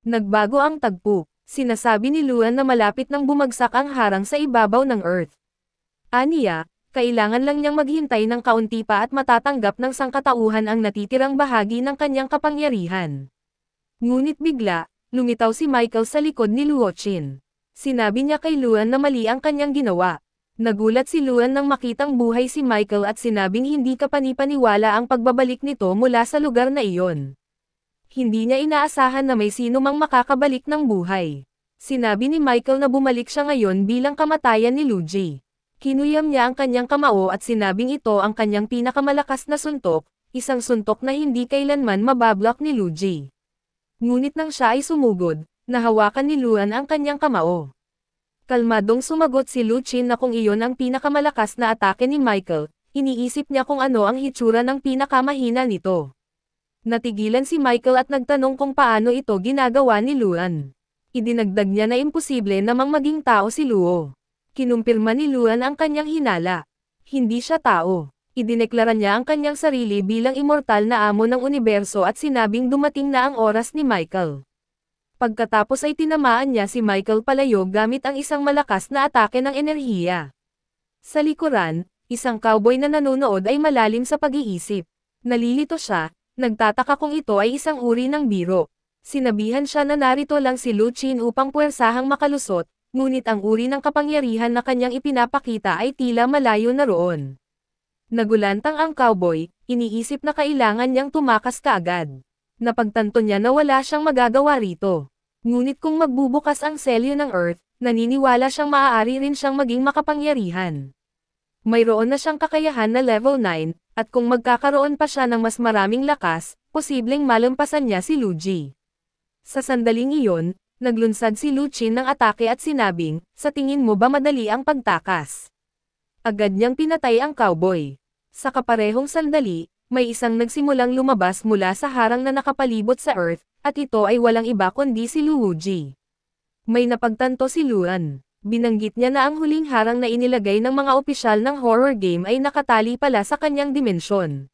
Nagbago ang tagpo. Sinasabi ni Luan na malapit nang bumagsak ang harang sa ibabaw ng Earth. Aniya, kailangan lang niyang maghintay ng kaunti pa at matatanggap ng sangkatauhan ang natitirang bahagi ng kanyang kapangyarihan. Ngunit bigla, lumitaw si Michael sa likod ni Luochin. Sinabi niya kay Luan na mali ang kanyang ginawa. Nagulat si Luan nang makitang buhay si Michael at sinabing hindi kapanipaniwala ang pagbabalik nito mula sa lugar na iyon. Hindi niya inaasahan na may sino mang makakabalik ng buhay. Sinabi ni Michael na bumalik siya ngayon bilang kamatayan ni Luigi. Kinuyam niya ang kanyang kamao at sinabing ito ang kanyang pinakamalakas na suntok, isang suntok na hindi kailanman mabablock ni Luigi. Ngunit nang siya ay sumugod, nahawakan ni Luan ang kanyang kamao. Kalmadong sumagot si Luchin na kung iyon ang pinakamalakas na atake ni Michael, iniisip niya kung ano ang hitsura ng pinakamahina nito. Natigilan si Michael at nagtanong kung paano ito ginagawa ni Luan. Idinagdag niya na imposible namang maging tao si Luo. Kinumpirma ni Luan ang kanyang hinala. Hindi siya tao. Idineklara niya ang kanyang sarili bilang immortal na amo ng universo at sinabing dumating na ang oras ni Michael. Pagkatapos ay tinamaan niya si Michael palayo gamit ang isang malakas na atake ng enerhiya. Sa likuran, isang cowboy na nanonood ay malalim sa pag-iisip. Nalilito siya. Nagtataka kung ito ay isang uri ng biro. Sinabihan siya na narito lang si Luchin upang puwersahang makalusot, ngunit ang uri ng kapangyarihan na kanyang ipinapakita ay tila malayo na roon. Nagulantang ang cowboy, iniisip na kailangan niyang tumakas kaagad. Napagtanto niya na wala siyang magagawa rito. Ngunit kung magbubukas ang selyo ng Earth, naniniwala siyang maaari rin siyang maging makapangyarihan. Mayroon na siyang kakayahan na level 9, at kung magkakaroon pa siya ng mas maraming lakas, posibleng malampasan niya si Luigi. Sa sandaling iyon, naglunsad si Luchin ng atake at sinabing, sa tingin mo ba madali ang pagtakas? Agad niyang pinatay ang cowboy. Sa kaparehong sandali, may isang nagsimulang lumabas mula sa harang na nakapalibot sa Earth, at ito ay walang iba kundi si Luigi. May napagtanto si Luan. Binanggit niya na ang huling harang na inilagay ng mga opisyal ng horror game ay nakatali pala sa kanyang dimensyon.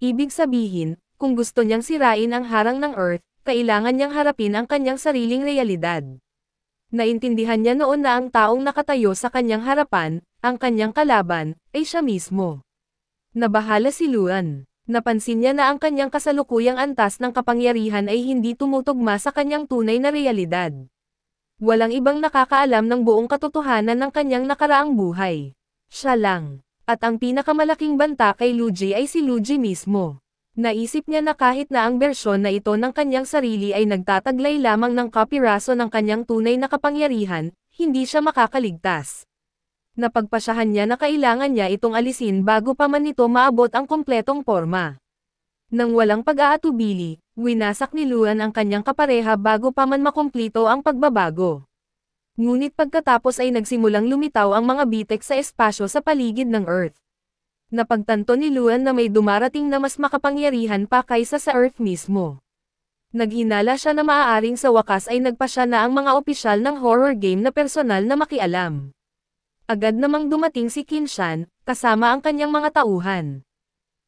Ibig sabihin, kung gusto niyang sirain ang harang ng Earth, kailangan niyang harapin ang kanyang sariling realidad. Naintindihan niya noon na ang taong nakatayo sa kanyang harapan, ang kanyang kalaban, ay siya mismo. Nabahala si Luan. Napansin niya na ang kanyang kasalukuyang antas ng kapangyarihan ay hindi tumutugma sa kanyang tunay na realidad. Walang ibang nakakaalam ng buong katotohanan ng kanyang nakaraang buhay. Siya lang. At ang pinakamalaking banta kay Luigi ay si Luigi mismo. Naisip niya na kahit na ang bersyon na ito ng kanyang sarili ay nagtataglay lamang ng kapiraso ng kanyang tunay na kapangyarihan, hindi siya makakaligtas. Napagpasyahan niya na kailangan niya itong alisin bago pa man nito maabot ang kompletong porma. Nang walang pag-aatubili, winasak ni Luan ang kanyang kapareha bago pa man makumplito ang pagbabago. Ngunit pagkatapos ay nagsimulang lumitaw ang mga bitek sa espasyo sa paligid ng Earth. Napagtanto ni Luan na may dumarating na mas makapangyarihan pa kaysa sa Earth mismo. Naghinala siya na maaaring sa wakas ay nagpasya na ang mga opisyal ng horror game na personal na makialam. Agad namang dumating si Qinshan, kasama ang kanyang mga tauhan.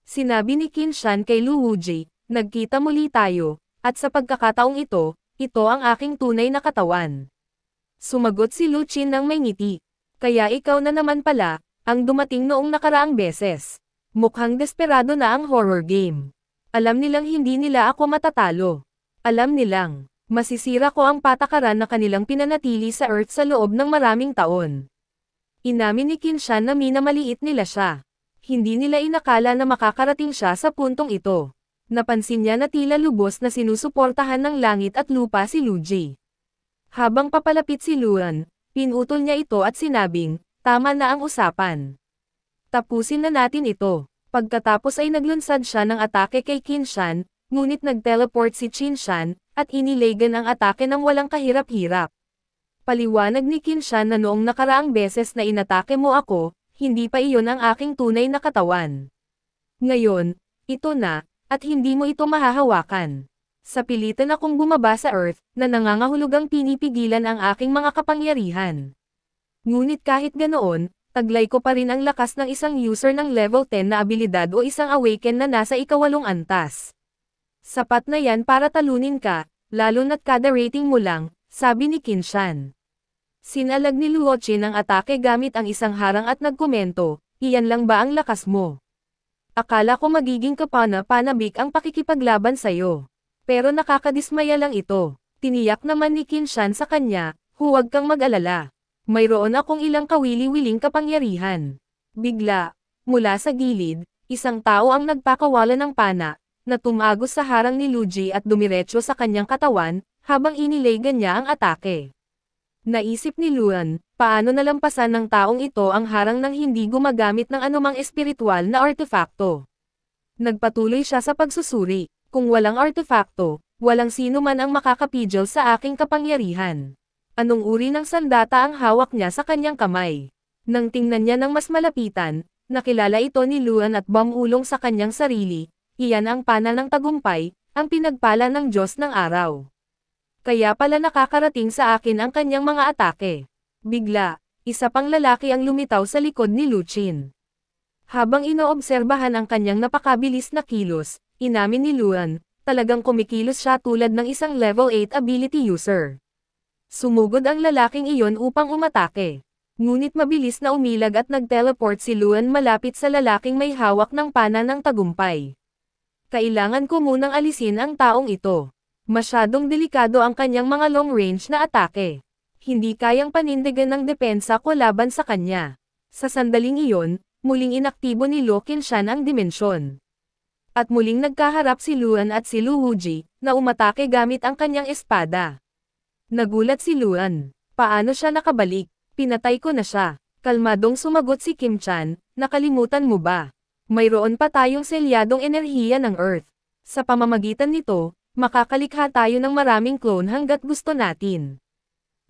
Sinabi ni Qinshan kay Luigi, nagkita muli tayo, at sa pagkakataong ito ang aking tunay na katawan. Sumagot si Luchin ng may ngiti. Kaya ikaw na naman pala, ang dumating noong nakaraang beses. Mukhang desperado na ang horror game. Alam nilang hindi nila ako matatalo. Alam nilang, masisira ko ang patakaran na kanilang pinanatili sa Earth sa loob ng maraming taon. Inamin ni Qinshan na minamaliit nila siya. Hindi nila inakala na makakarating siya sa puntong ito. Napansin niya na tila lubos na sinusuportahan ng langit at lupa si Luigi. Habang papalapit si Luan, pinutol niya ito at sinabing, tama na ang usapan. Tapusin na natin ito. Pagkatapos ay naglunsad siya ng atake kay Qinshan, ngunit nag-teleport si Qinshan, at inilagan ang atake ng walang kahirap-hirap. Paliwanag ni Qinshan na noong nakaraang beses na inatake mo ako, hindi pa iyon ang aking tunay na katawan. Ngayon, ito na, at hindi mo ito mahahawakan. Sa pilitan akong bumaba sa Earth, na nangangahulugang pinipigilan ang aking mga kapangyarihan. Ngunit kahit ganoon, taglay ko pa rin ang lakas ng isang user ng level 10 na abilidad o isang awaken na nasa ikawalong antas. Sapat na yan para talunin ka, Lalo na't kada rating mo lang, sabi ni Qinshan. Sinalag ni Luoqin ang atake gamit ang isang harang at nagkomento, iyan lang ba ang lakas mo? Akala ko magiging kapana-panabik ang pakikipaglaban sa'yo. Pero nakakadismaya lang ito. Tiniyak naman ni Qinshan sa kanya, huwag kang mag-alala. Mayroon akong ilang kawili-wiling kapangyarihan. Bigla, mula sa gilid, isang tao ang nagpakawala ng pana, na tumagos sa harang ni Luji at dumiretso sa kanyang katawan, habang inilaygan niya ang atake. Naisip ni Luan, paano nalampasan ng taong ito ang harang ng hindi gumagamit ng anumang espiritual na artefakto. Nagpatuloy siya sa pagsusuri, kung walang artefakto, walang sino man ang makakapigil sa aking kapangyarihan. Anong uri ng sandata ang hawak niya sa kanyang kamay? Nang tingnan niya ng mas malapitan, nakilala ito ni Luan at bumulong sa kanyang sarili, iyan ang pana ng tagumpay, ang pinagpala ng Diyos ng araw. Kaya pala nakakarating sa akin ang kanyang mga atake. Bigla, isa pang lalaki ang lumitaw sa likod ni Luoqin. Habang inoobserbahan ang kanyang napakabilis na kilos, inamin ni Luan, talagang kumikilos siya tulad ng isang level 8 ability user. Sumugod ang lalaking iyon upang umatake. Ngunit mabilis na umilag at nag-teleport si Luan malapit sa lalaking may hawak ng pana ng tagumpay. Kailangan ko munang alisin ang taong ito. Masyadong delikado ang kanyang mga long-range na atake. Hindi kayang panindigan ng depensa ko laban sa kanya. Sa sandaling iyon, muling inaktibo ni Qinshan ang dimensyon. At muling nagkaharap si Luan at si Lu Wuji, na umatake gamit ang kanyang espada. Nagulat si Luan. Paano siya nakabalik? Pinatay ko na siya. Kalmadong sumagot si Qinshan, nakalimutan mo ba? Mayroon pa tayong selyadong enerhiya ng Earth. Sa pamamagitan nito, makakalikha tayo ng maraming clone hanggat gusto natin.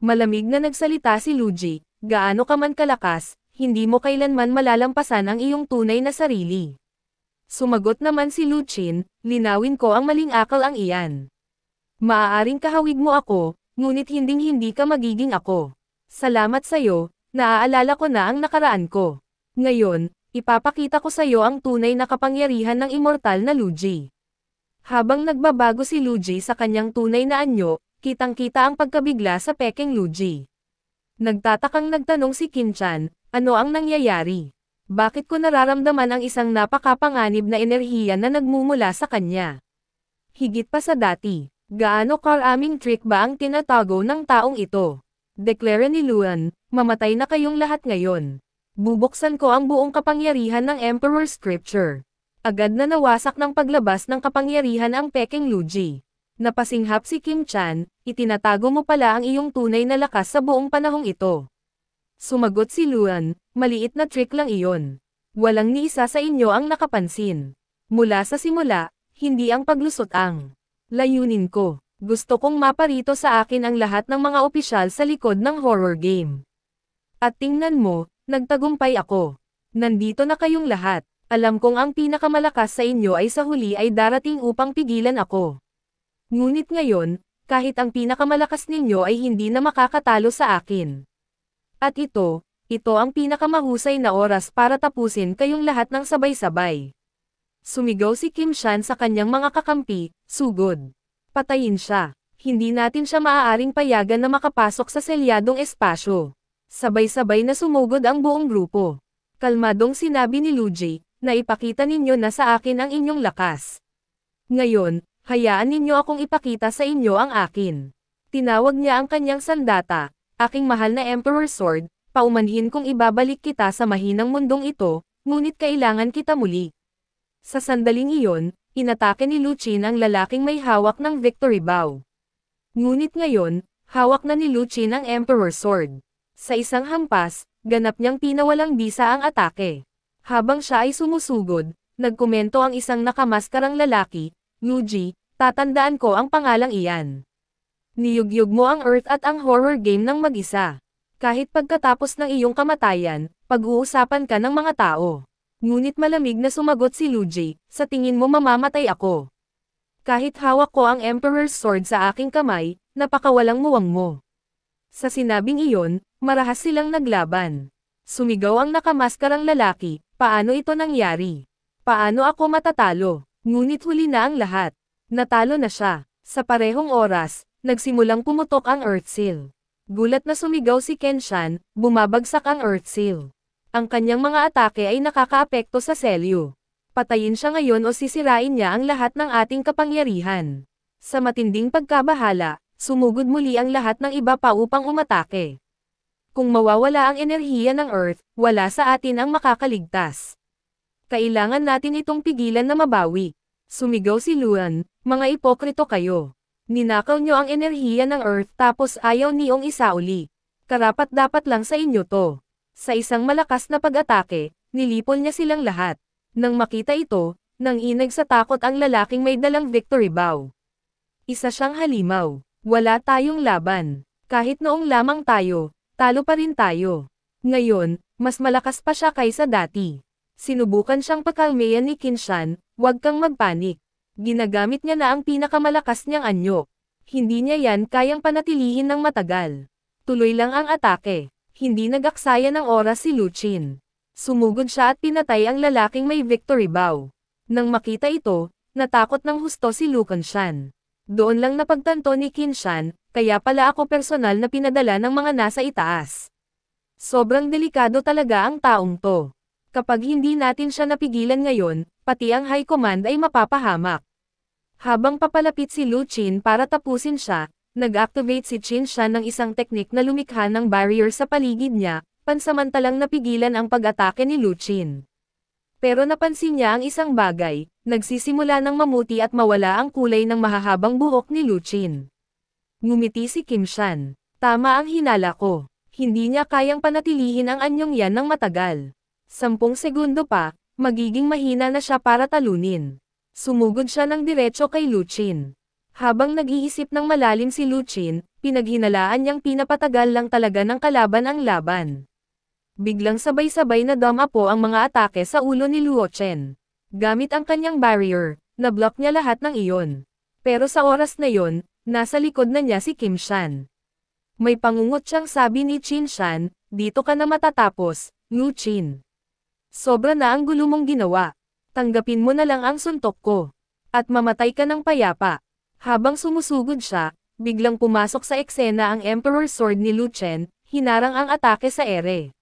Malamig na nagsalita si Luji, gaano ka man kalakas, hindi mo kailanman malalampasan ang iyong tunay na sarili. Sumagot naman si Luoqin, linawin ko ang maling akal ang iyan. Maaaring kahawig mo ako, ngunit hinding-hindi ka magiging ako. Salamat sa'yo, naaalala ko na ang nakaraan ko. Ngayon, ipapakita ko sa'yo ang tunay na kapangyarihan ng immortal na Luji. Habang nagbabago si Luji sa kanyang tunay na anyo, kitang-kita ang pagkabigla sa Peking Luji. Nagtatakang nagtanong si Qinshan, ano ang nangyayari? Bakit ko nararamdaman ang isang napakapanganib na enerhiya na nagmumula sa kanya? Higit pa sa dati, gaano karaming trick ba ang tinatago ng taong ito? Deklara ni Luan, mamatay na kayong lahat ngayon. Bubuksan ko ang buong kapangyarihan ng Emperor Scripture. Agad na nawasak ng paglabas ng kapangyarihan ang Peking Luji. Napasinghap si Qinshan, itinatago mo pala ang iyong tunay na lakas sa buong panahong ito. Sumagot si Luan, maliit na trick lang iyon. Walang ni isa sa inyo ang nakapansin. Mula sa simula, hindi ang paglusot ang layunin ko. Gusto kong maparito sa akin ang lahat ng mga opisyal sa likod ng horror game. At tingnan mo, nagtagumpay ako. Nandito na kayong lahat. Alam kong ang pinakamalakas sa inyo ay sa huli ay darating upang pigilan ako. Ngunit ngayon, kahit ang pinakamalakas ninyo ay hindi na makakatalo sa akin. At ito ang pinakamahusay na oras para tapusin kayong lahat ng sabay-sabay. Sumigaw si Qinshan sa kanyang mga kakampi, sugod. Patayin siya. Hindi natin siya maaaring payagan na makapasok sa selyadong espasyo. Sabay-sabay na sumugod ang buong grupo. Kalmadong sinabi ni Luji, na ipakita ninyo na sa akin ang inyong lakas. Ngayon, hayaan ninyo akong ipakita sa inyo ang akin. Tinawag niya ang kanyang sandata, aking mahal na Emperor Sword, paumanhin kong ibabalik kita sa mahinang mundong ito, ngunit kailangan kita muli. Sa sandaling iyon, inatake ni Luoqin ang lalaking may hawak ng victory bow. Ngunit ngayon, hawak na ni Luoqin ang Emperor Sword. Sa isang hampas, ganap niyang pinawalang bisa ang atake. Habang siya ay sumusugod, nagkomento ang isang nakamaskarang lalaki, Luji, tatandaan ko ang pangalang iyan. Niyugyug mo ang Earth at ang horror game ng mag-isa. Kahit pagkatapos ng iyong kamatayan, pag-uusapan ka ng mga tao. Ngunit malamig na sumagot si Luji, sa tingin mo mamamatay ako. Kahit hawak ko ang Emperor's Sword sa aking kamay, napakawalang muwang mo. Sa sinabing iyon, marahas silang naglaban. Sumigaw ang nakamaskarang lalaki, paano ito nangyari? Paano ako matatalo? Ngunit huli na ang lahat. Natalo na siya. Sa parehong oras, nagsimulang pumutok ang Earth Seal. Gulat na sumigaw si Kenshan, bumabagsak ang Earth Seal. Ang kanyang mga atake ay nakakaapekto sa selyo. Patayin siya ngayon o sisirain niya ang lahat ng ating kapangyarihan. Sa matinding pagkabahala, sumugod muli ang lahat ng iba pa upang umatake. Kung mawawala ang enerhiya ng Earth, wala sa atin ang makakaligtas. Kailangan natin itong pigilan na mabawi. Sumigaw si Luan, mga ipokrito kayo. Ninakaw nyo ang enerhiya ng Earth tapos ayaw niyong isauli. Karapat-dapat lang sa inyo to. Sa isang malakas na pag-atake, nilipol niya silang lahat. Nang makita ito, nang inag sa takot ang lalaking may dalang victory bow. Isa siyang halimaw. Wala tayong laban. Kahit noong lamang tayo, talo pa rin tayo. Ngayon, mas malakas pa siya kaysa dati. Sinubukan siyang pakalmayan ni Kenshan, huwag kang magpanik. Ginagamit niya na ang pinakamalakas niyang anyo. Hindi niya yan kayang panatilihin ng matagal. Tuloy lang ang atake. Hindi nagaksaya ng oras si Luchin. Sumugod siya at pinatay ang lalaking may victory bow. Nang makita ito, natakot ng husto si Lu Kenshan. Doon lang napagtanto ni Kenshan, kaya pala ako personal na pinadala ng mga nasa itaas. Sobrang delikado talaga ang taong to. Kapag hindi natin siya napigilan ngayon, pati ang high command ay mapapahamak. Habang papalapit si Luchin para tapusin siya, nag-activate si Kenshan ng isang teknik na lumikha ng barrier sa paligid niya, pansamantalang napigilan ang pag-atake ni Luchin. Pero napansin niya ang isang bagay, nagsisimula ng mamuti at mawala ang kulay ng mahahabang buhok ni Luchin. Ngumiti si Kenshan. Tama ang hinala ko. Hindi niya kayang panatilihin ang anyong yan ng matagal. 10 segundo pa, magiging mahina na siya para talunin. Sumugod siya ng diretso kay Luchin. Habang nag-iisip ng malalim si Luchin, pinaghinalaan niyang pinapatagal lang talaga ng kalaban ang laban. Biglang sabay-sabay na dumapo ang mga atake sa ulo ni Luo Chen. Gamit ang kanyang barrier, na-block niya lahat ng iyon. Pero sa oras na yon, nasa likod na niya si Kenshan. May pangungot siyang sabi ni Kenshan, dito ka na matatapos, Luchin. Sobra na ang gulo mong ginawa. Tanggapin mo na lang ang suntok ko. At mamatay ka ng payapa. Habang sumusugod siya, biglang pumasok sa eksena ang Emperor Sword ni Lu Chen, hinarang ang atake sa ere.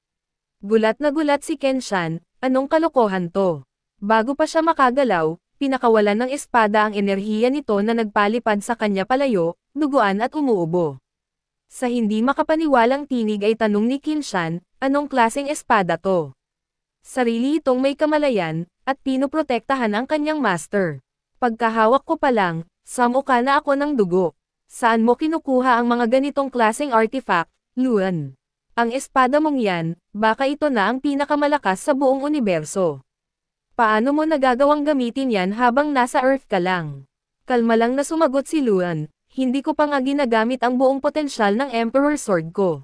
Gulat na gulat si Kenshan, anong kalokohan to? Bago pa siya makagalaw, pinakawalan ng espada ang enerhiya nito na nagpalipad sa kanya palayo, duguan at umuubo. Sa hindi makapaniwalang tinig ay tanong ni Kenshan, anong klaseng espada to? Sarili itong may kamalayan, at pinoprotektahan ang kanyang master. Pagkahawak ko pa lang, samuka na ako ng dugo. Saan mo kinukuha ang mga ganitong klaseng artifact, Luan? Ang espada mong yan, baka ito na ang pinakamalakas sa buong universo. Paano mo nagagawang gamitin yan habang nasa Earth ka lang? Kalma lang na sumagot si Luan, hindi ko pa nga ginagamit ang buong potensyal ng Emperor Sword ko.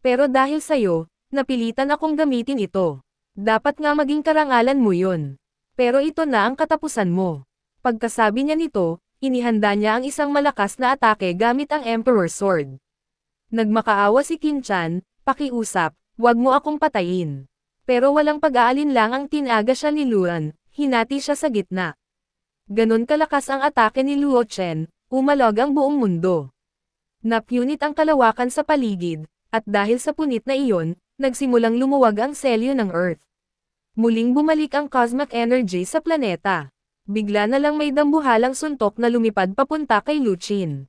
Pero dahil sa'yo, napilitan akong gamitin ito. Dapat nga maging karangalan mo yun. Pero ito na ang katapusan mo. Pagkasabi niya nito, inihanda niya ang isang malakas na atake gamit ang Emperor Sword. Nagmakaawa si Kenshan, pakiusap, wag mo akong patayin. Pero walang pag-aalin lang ang tinaga siya ni Luan, hinati siya sa gitna. Ganon kalakas ang atake ni Luo Chen, umalog ang buong mundo. Napunit ang kalawakan sa paligid, at dahil sa punit na iyon, nagsimulang lumuwag ang selyo ng Earth. Muling bumalik ang cosmic energy sa planeta. Bigla na lang may dambuhalang suntok na lumipad papunta kay Luchin.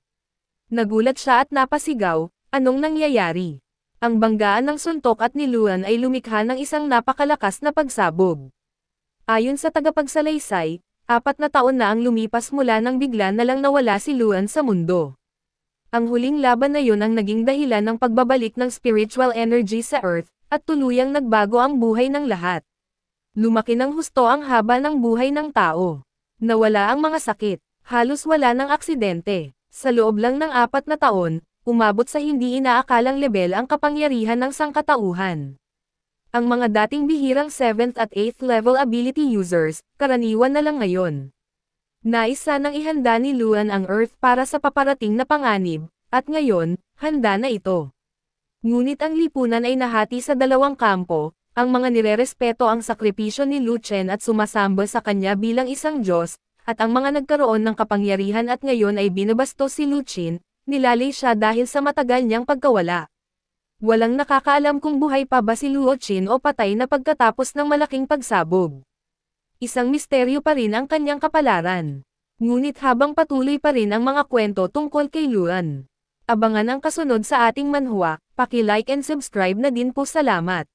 Nagulat siya at napasigaw, anong nangyayari? Ang banggaan ng suntok at ni Luan ay lumikha ng isang napakalakas na pagsabog. Ayon sa tagapagsalaysay, 4 na taon na ang lumipas mula nang bigla na lang nawala si Luan sa mundo. Ang huling laban na yun ang naging dahilan ng pagbabalik ng spiritual energy sa Earth, at tuluyang nagbago ang buhay ng lahat. Lumaki ng husto ang haba ng buhay ng tao. Nawala ang mga sakit, halos wala ng aksidente. Sa loob lang ng 4 na taon, umabot sa hindi inaakalang lebel ang kapangyarihan ng sangkatauhan. Ang mga dating bihirang 7th at 8th level ability users, karaniwan na lang ngayon. Nais sanang ihanda ni Luan ang Earth para sa paparating na panganib, at ngayon, handa na ito. Ngunit ang lipunan ay nahati sa 2 kampo, ang mga nirerespeto ang sakripisyo ni Lu Chen at sumasamba sa kanya bilang isang Diyos, at ang mga nagkaroon ng kapangyarihan at ngayon ay binabastos si Lu Qin, nilalay siya dahil sa matagal niyang pagkawala. Walang nakakaalam kung buhay pa ba si Luo Qin o patay na pagkatapos ng malaking pagsabog. Isang misteryo pa rin ang kanyang kapalaran. Ngunit habang patuloy pa rin ang mga kwento tungkol kay Luan, abangan ang kasunod sa ating manhwa, paki-like and subscribe na din po, salamat.